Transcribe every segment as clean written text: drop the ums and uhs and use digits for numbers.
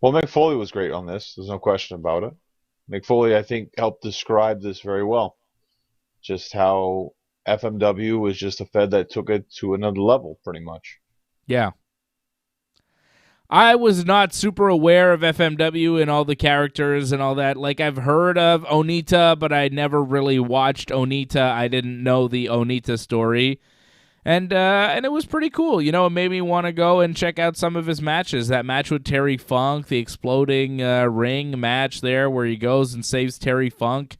Well, Mick Foley was great on this. There's no question about it. Mick Foley, I think, helped describe this very well. Just how FMW was just a Fed that took it to another level, pretty much. Yeah. I was not super aware of FMW and all the characters and all that. Like, I've heard of Onita, but I never really watched Onita. I didn't know the Onita story. And it was pretty cool. You know, it made me want to go and check out some of his matches. That match with Terry Funk, the exploding ring match there where he goes and saves Terry Funk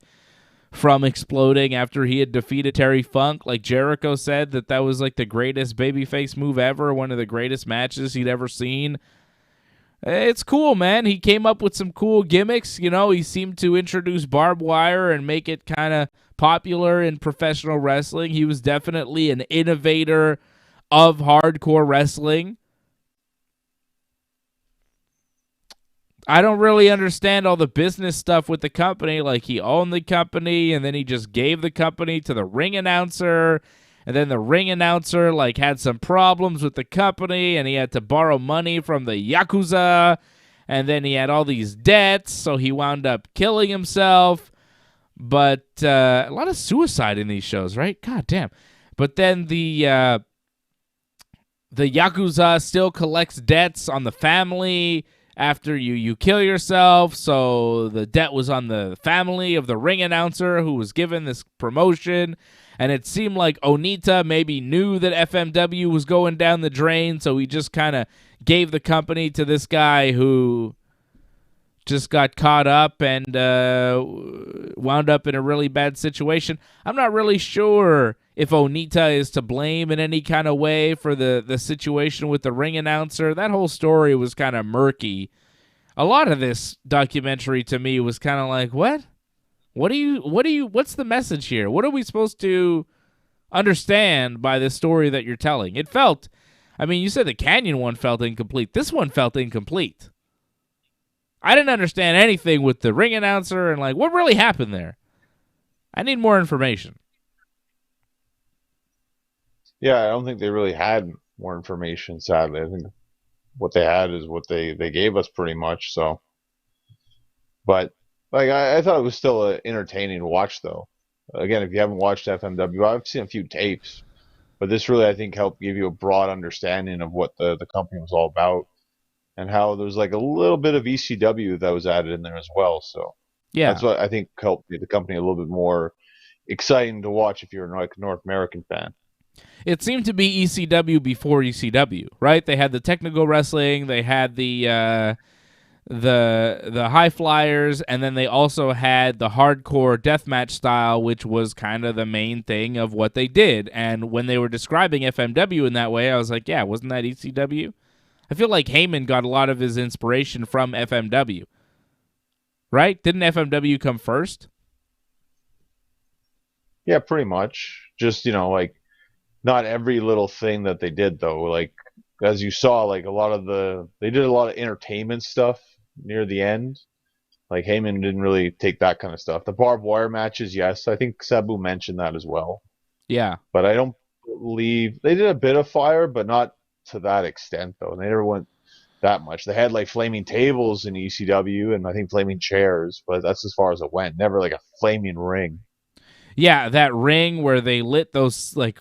from exploding after he had defeated Terry Funk. Like Jericho said, that was like the greatest babyface move ever, one of the greatest matches he'd ever seen. It's cool, man. He came up with some cool gimmicks. You know, he seemed to introduce barbed wire and make it kind of popular in professional wrestling. He was definitely an innovator of hardcore wrestling. I don't really understand all the business stuff with the company. Like, he owned the company and then he just gave the company to the ring announcer. And then the ring announcer like had some problems with the company and he had to borrow money from the Yakuza. And then he had all these debts, so he wound up killing himself. But a lot of suicide in these shows, right? God damn. But then the Yakuza still collects debts on the family after you kill yourself. So the debt was on the family of the ring announcer who was given this promotion. And it seemed like Onita maybe knew that FMW was going down the drain, so he just kind of gave the company to this guy who just got caught up and wound up in a really bad situation. I'm not really sure if Onita is to blame in any kind of way for the situation with the ring announcer. That whole story was kind of murky. A lot of this documentary to me was kind of like, what? What's the message here? What are we supposed to understand by this story that you're telling? It felt, I mean, you said the Canyon one felt incomplete. This one felt incomplete. I didn't understand anything with the ring announcer and like what really happened there. I need more information. Yeah, I don't think they really had more information, sadly. I think what they had is what they gave us pretty much. So, but like I thought it was still entertaining to watch, though. Again, if you haven't watched FMW, I've seen a few tapes, but this really I think helped give you a broad understanding of what the company was all about and how there's like a little bit of ECW that was added in there as well. So Yeah. that's what I think helped make the company a little bit more exciting to watch if you're like a North American fan. It seemed to be ECW before ECW, right? They had the technical wrestling, they had the high flyers, and then they also had the hardcore deathmatch style, which was kind of the main thing of what they did. And when they were describing FMW in that way, I was like, yeah, wasn't that ECW? I feel like Heyman got a lot of his inspiration from FMW, right? Didn't FMW come first? Yeah, pretty much. Just, like not every little thing that they did though. Like as you saw, like they did a lot of entertainment stuff near the end. Like Heyman didn't really take that kind of stuff. The barbed wire matches, yes, I think Sabu mentioned that as well. Yeah. But I don't believe they did a bit of fire, but not to that extent though. And they never went that much. They had like flaming tables in ECW and I think flaming chairs, but that's as far as it went. Never like a flaming ring. Yeah, that ring where they lit those like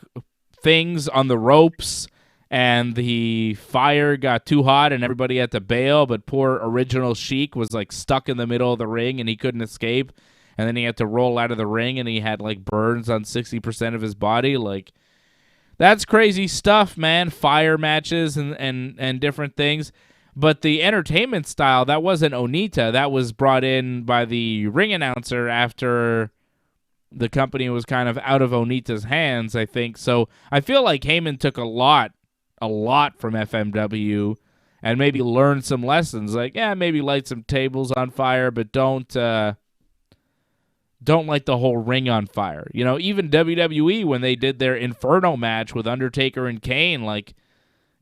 things on the ropes and the fire got too hot and everybody had to bail, but poor original Sheik was like stuck in the middle of the ring and he couldn't escape. And then he had to roll out of the ring and he had like burns on 60% of his body. Like, that's crazy stuff, man. Fire matches and different things. But the entertainment style, that wasn't Onita. That was brought in by the ring announcer after the company was kind of out of Onita's hands, I think. So I feel like Heyman took a lot from FMW and maybe learned some lessons. Like, yeah, maybe light some tables on fire, but don't light the whole ring on fire. You know, even WWE, when they did their Inferno match with Undertaker and Kane, like,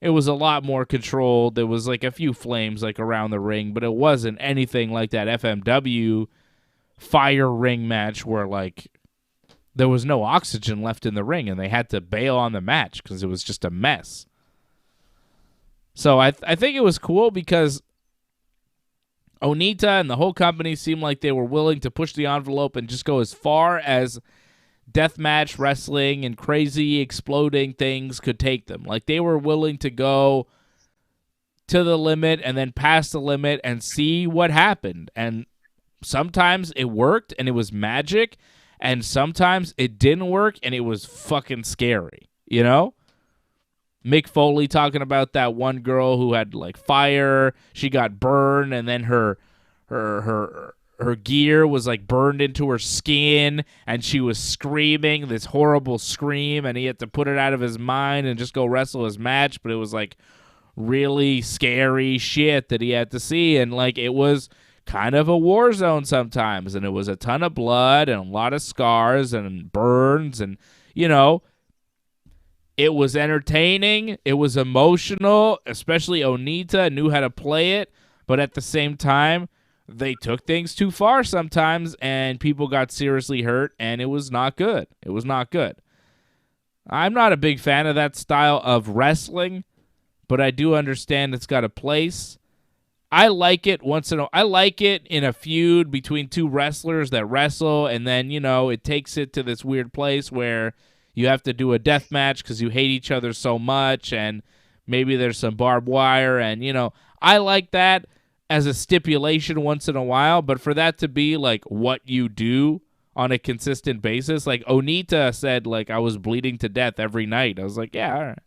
it was a lot more controlled. There was like a few flames like around the ring, but it wasn't anything like that FMW fire ring match where like there was no oxygen left in the ring and they had to bail on the match because it was just a mess. So I think it was cool because Onita and the whole company seemed like they were willing to push the envelope and just go as far as deathmatch wrestling and crazy exploding things could take them. Like, they were willing to go to the limit and then past the limit and see what happened. And sometimes it worked and it was magic, and sometimes it didn't work and it was fucking scary, you know? Mick Foley talking about that one girl who had like fire, she got burned, and then her gear was like burned into her skin, and she was screaming this horrible scream, and he had to put it out of his mind and just go wrestle his match. But it was like really scary shit that he had to see, and like it was kind of a war zone sometimes, and it was a ton of blood and a lot of scars and burns, and you know, it was entertaining, it was emotional, especially Onita knew how to play it, but at the same time they took things too far sometimes and people got seriously hurt, and it was not good. It was not good. I'm not a big fan of that style of wrestling, but I do understand it's got a place. I like it I like it in a feud between two wrestlers that wrestle, and then, you know, it takes it to this weird place where you have to do a death match because you hate each other so much, and maybe there's some barbed wire, and, you know, I like that as a stipulation once in a while, but for that to be, like, what you do on a consistent basis, like, Onita said, like, I was bleeding to death every night. I was like, yeah, all right.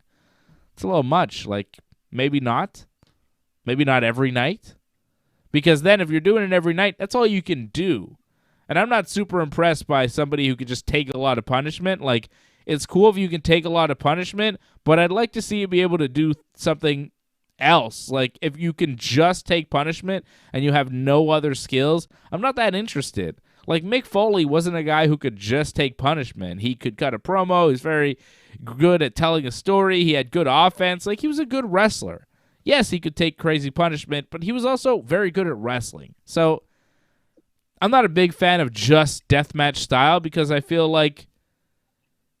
It's a little much. Like, maybe not. Maybe not every night. Because then if you're doing it every night, that's all you can do. And I'm not super impressed by somebody who could just take a lot of punishment. Like, it's cool if you can take a lot of punishment, but I'd like to see you be able to do something else. Like, if you can just take punishment and you have no other skills, I'm not that interested. Like, Mick Foley wasn't a guy who could just take punishment. He could cut a promo. He's very good at telling a story. He had good offense. Like, he was a good wrestler. Yes, he could take crazy punishment, but he was also very good at wrestling. So I'm not a big fan of just deathmatch style because I feel like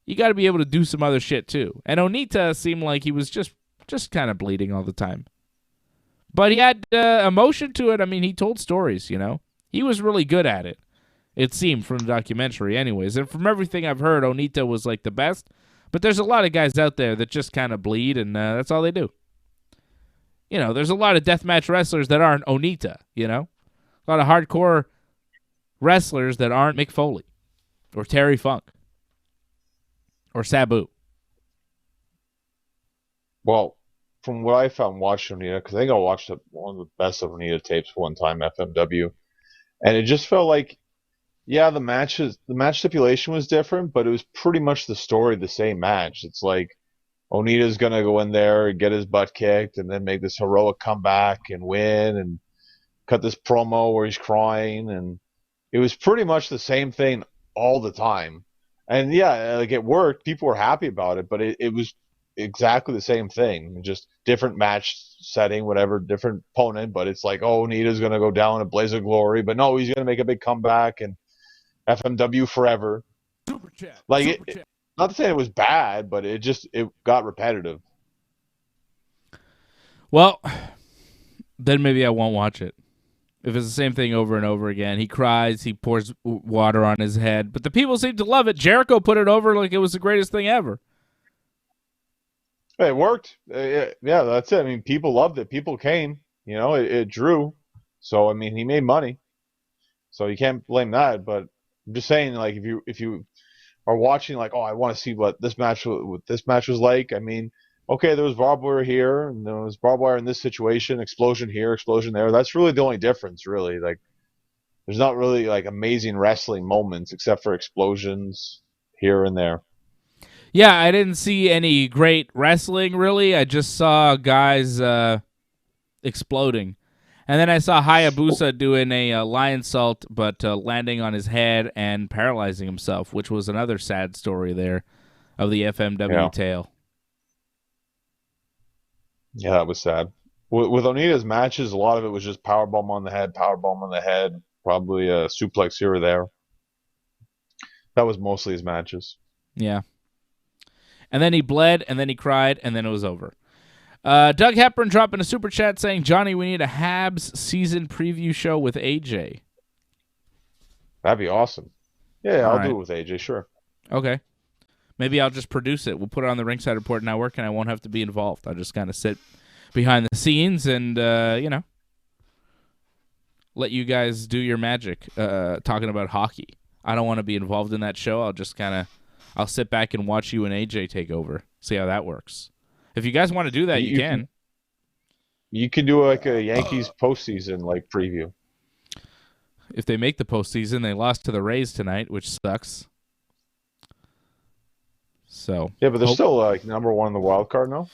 you got to be able to do some other shit too. And Onita seemed like he was just kind of bleeding all the time. But he had emotion to it. I mean, he told stories, you know. He was really good at it. It seemed from the documentary anyways. And from everything I've heard, Onita was like the best. But there's a lot of guys out there that just kind of bleed, and that's all they do. You know, there's a lot of deathmatch wrestlers that aren't Onita, you know. A lot of hardcore wrestlers that aren't Mick Foley or Terry Funk or Sabu. Well, from what I found watching Onita, because I think I watched one of the best of Onita tapes one time, FMW, and it just felt like, yeah, the match stipulation was different, but it was pretty much the story, the same match. It's like Onita's gonna go in there and get his butt kicked, and then make this heroic comeback and win, and cut this promo where he's crying, and it was pretty much the same thing all the time. And yeah, like it worked. People were happy about it, but it was exactly the same thing, just different match setting, whatever, different opponent. But it's like, oh, Onita's gonna go down in a blaze of glory, but no, he's gonna make a big comeback and FMW forever. Super chat. Like Super chat. Not to say it was bad, but it got repetitive. Well, then maybe I won't watch it. If it's the same thing over and over again, he cries, he pours water on his head, but the people seem to love it. Jericho put it over like it was the greatest thing ever. It worked. Yeah, that's it. I mean, people loved it. People came. You know, it drew. So I mean, he made money. So you can't blame that. But I'm just saying, like, if you are watching, like, oh, I want to see what this match was like. I mean, okay, there was barbed wire here, and there was barbed wire in this situation, explosion here, explosion there. That's really the only difference, really. Like, there's not really like amazing wrestling moments except for explosions here and there. Yeah, I didn't see any great wrestling, really. I just saw guys exploding. And then I saw Hayabusa doing a lion salt, but landing on his head and paralyzing himself, which was another sad story there of the FMW tale. Yeah, that was sad. With Onita's matches, a lot of it was just powerbomb on the head, probably a suplex here or there. That was mostly his matches. Yeah. And then he bled, and then he cried, and then it was over. Doug Hepburn dropping a super chat saying, Johnny, we need a Habs season preview show with AJ. That'd be awesome. Yeah, All I'll right. do it with AJ, sure. Okay. Maybe I'll just produce it. We'll put it on the Ringside Report Network, and I won't have to be involved. I'll just kind of sit behind the scenes and, let you guys do your magic talking about hockey. I don't want to be involved in that show. I'll sit back and watch you and AJ take over, see how that works. If you guys want to do that, you can. You can do like a Yankees postseason like preview. If they make the postseason, they lost to the Rays tonight, which sucks. So yeah, but they're still like number one in the wild card now.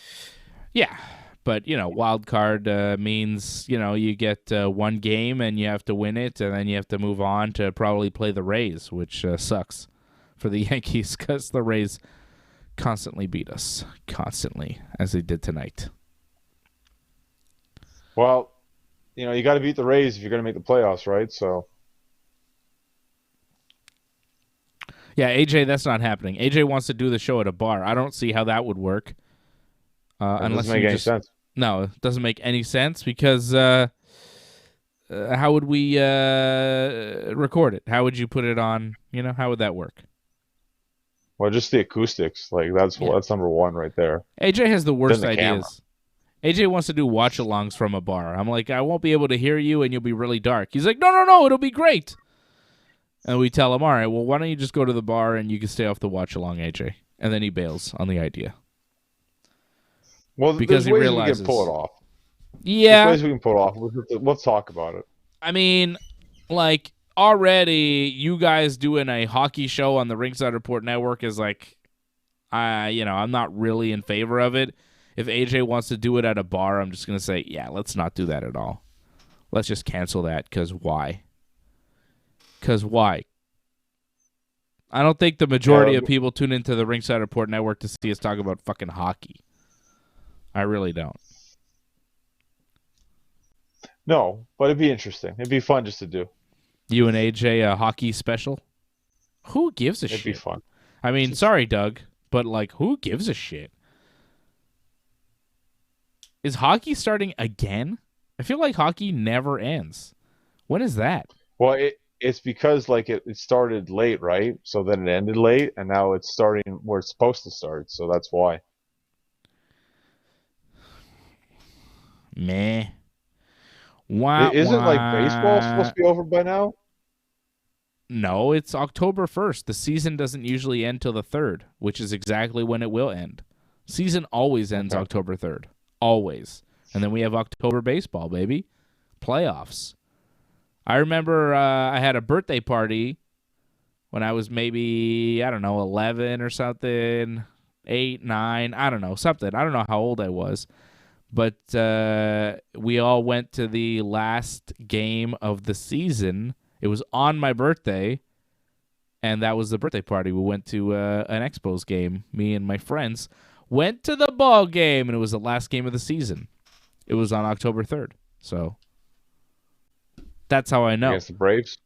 Yeah, but wild card means you get one game and you have to win it, and then you have to move on to probably play the Rays, which sucks for the Yankees because the Rays constantly beat us, as they did tonight. Well, you got to beat the Rays if you're going to make the playoffs, right? So. Yeah, AJ, that's not happening. AJ wants to do the show at a bar. I don't see how that would work. Unless doesn't make any sense. No, it doesn't make any sense because how would we record it? How would you put it on? How would that work? Well, just the acoustics. Like that's number one right there. AJ has the worst ideas. Camera. AJ wants to do watch-alongs from a bar. I'm like, I won't be able to hear you, and you'll be really dark. He's like, no, it'll be great. And we tell him, all right, well, why don't you just go to the bar and you can stay off the watch-along, AJ. And then he bails on the idea. Well, because there's ways we can pull it off. Yeah. There's ways we can pull it off. Let's talk about it. I mean, like, already you guys doing a hockey show on the Ringside Report Network is like, I'm not really in favor of it. If AJ wants to do it at a bar, I'm just going to say, yeah, let's not do that at all. Let's just cancel that, because why? Because why? I don't think the majority of people tune into the Ringside Report Network to see us talk about fucking hockey. I really don't. No, but it'd be interesting. It'd be fun just to do. You and AJ a hockey special? Who gives a shit? It'd be fun. I mean, sorry, Doug, but like, who gives a shit? Is hockey starting again? I feel like hockey never ends. When is that? Well, it's because like it started late, right? So then it ended late, and now it's starting where it's supposed to start. So that's why. Meh. Isn't like baseball supposed to be over by now? No, it's October 1st. The season doesn't usually end till the 3rd, which is exactly when it will end. Season always ends October 3rd. Always. And then we have October baseball, baby. Playoffs. I remember I had a birthday party when I was maybe, 11 or something, 8, 9, I don't know, something. I don't know how old I was. But we all went to the last game of the season. It was on my birthday, and that was the birthday party. We went to an Expos game. Me and my friends went to the ball game, and it was the last game of the season. It was on October 3rd. So that's how I know. Against the Braves?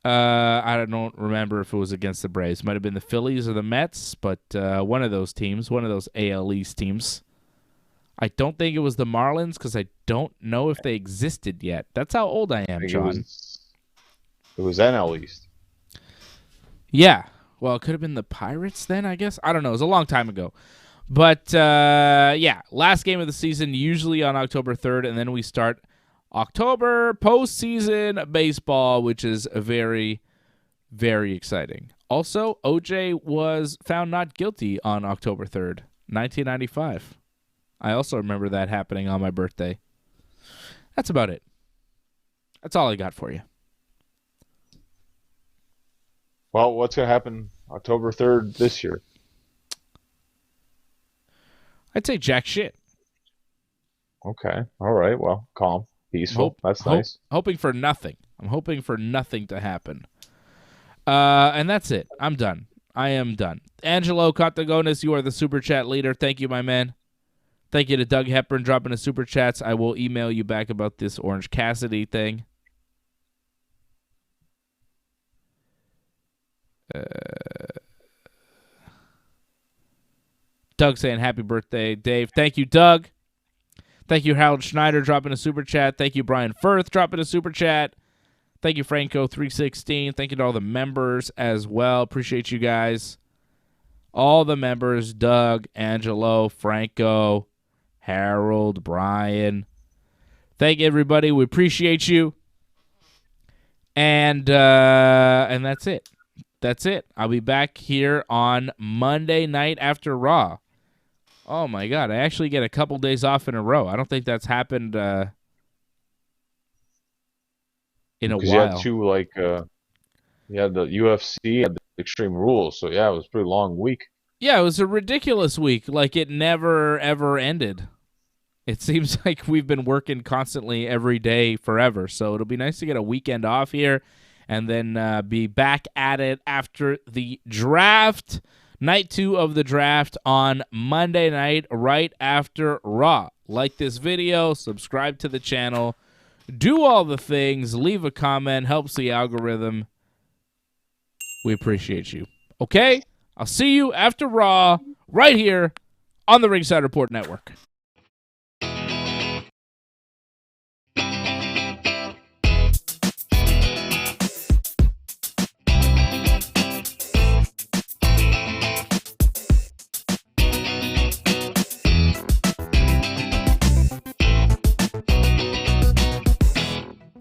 I don't remember if it was against the Braves. Might have been the Phillies or the Mets, but one of those teams, one of those AL East teams. I don't think it was the Marlins because I don't know if they existed yet. That's how old I am, John. It was NL East. Yeah. Well, it could have been the Pirates then, I guess. I don't know. It was a long time ago. But, yeah, last game of the season, usually on October 3rd, and then we start October postseason baseball, which is very, very exciting. Also, OJ was found not guilty on October 3rd, 1995. I also remember that happening on my birthday. That's about it. That's all I got for you. Well, what's going to happen October 3rd this year? I'd say jack shit. Okay. All right. Well, calm, peaceful. That's nice. Hoping for nothing. I'm hoping for nothing to happen. And that's it. I'm done. I am done. Angelo Contagonis, you are the Super Chat leader. Thank you, my man. Thank you to Doug Hepburn dropping the Super Chats. I will email you back about this Orange Cassidy thing. Doug saying happy birthday, Dave. Thank you, Doug. Thank you, Harold Schneider, dropping a super chat. Thank you, Brian Firth, dropping a super chat. Thank you, Franco316. Thank you to all the members as well. Appreciate you guys. All the members, Doug, Angelo, Franco, Harold, Brian. Thank you, everybody. We appreciate you. And that's it. That's it. I'll be back here on Monday night after Raw. Oh, my God. I actually get a couple days off in a row. I don't think that's happened in a while. You had two, you had the UFC, you had the Extreme Rules. So, yeah, it was a pretty long week. Yeah, it was a ridiculous week. Like, it never, ever ended. It seems like we've been working constantly every day forever. So it'll be nice to get a weekend off here and then be back at it after the draft. Night 2 of the draft on Monday night, right after Raw. Like this video, subscribe to the channel, do all the things, leave a comment, helps the algorithm. We appreciate you. Okay? I'll see you after Raw right here on the Ringside Report Network.